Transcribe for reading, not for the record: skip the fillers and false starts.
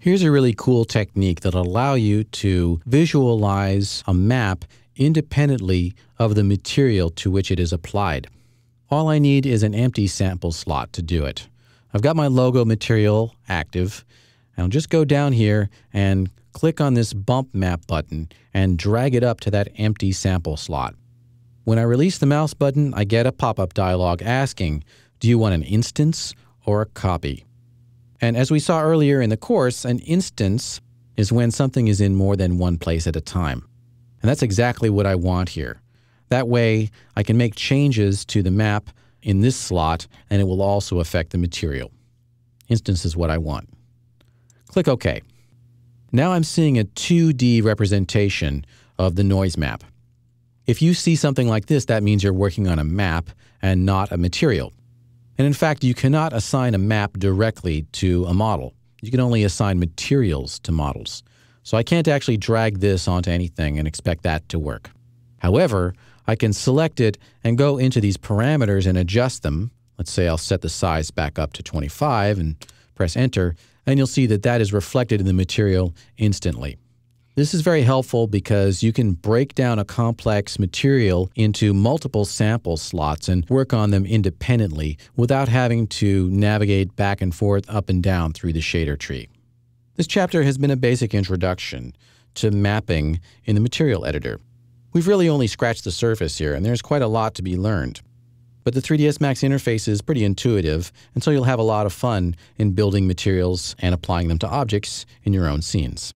Here's a really cool technique that'll allow you to visualize a map independently of the material to which it is applied. All I need is an empty sample slot to do it. I've got my logo material active, and I'll just go down here and click on this bump map button and drag it up to that empty sample slot. When I release the mouse button, I get a pop-up dialog asking, do you want an instance or a copy? And as we saw earlier in the course, an instance is when something is in more than one place at a time. And that's exactly what I want here. That way, I can make changes to the map in this slot, and it will also affect the material. Instance is what I want. Click OK. Now I'm seeing a 2D representation of the noise map. If you see something like this, that means you're working on a map and not a material. And in fact, you cannot assign a map directly to a model. You can only assign materials to models. So I can't actually drag this onto anything and expect that to work. However, I can select it and go into these parameters and adjust them. Let's say I'll set the size back up to 25 and press enter, and you'll see that that is reflected in the material instantly. This is very helpful because you can break down a complex material into multiple sample slots and work on them independently without having to navigate back and forth, up and down through the shader tree. This chapter has been a basic introduction to mapping in the material editor. We've really only scratched the surface here, and there's quite a lot to be learned. But the 3ds Max interface is pretty intuitive, and so you'll have a lot of fun in building materials and applying them to objects in your own scenes.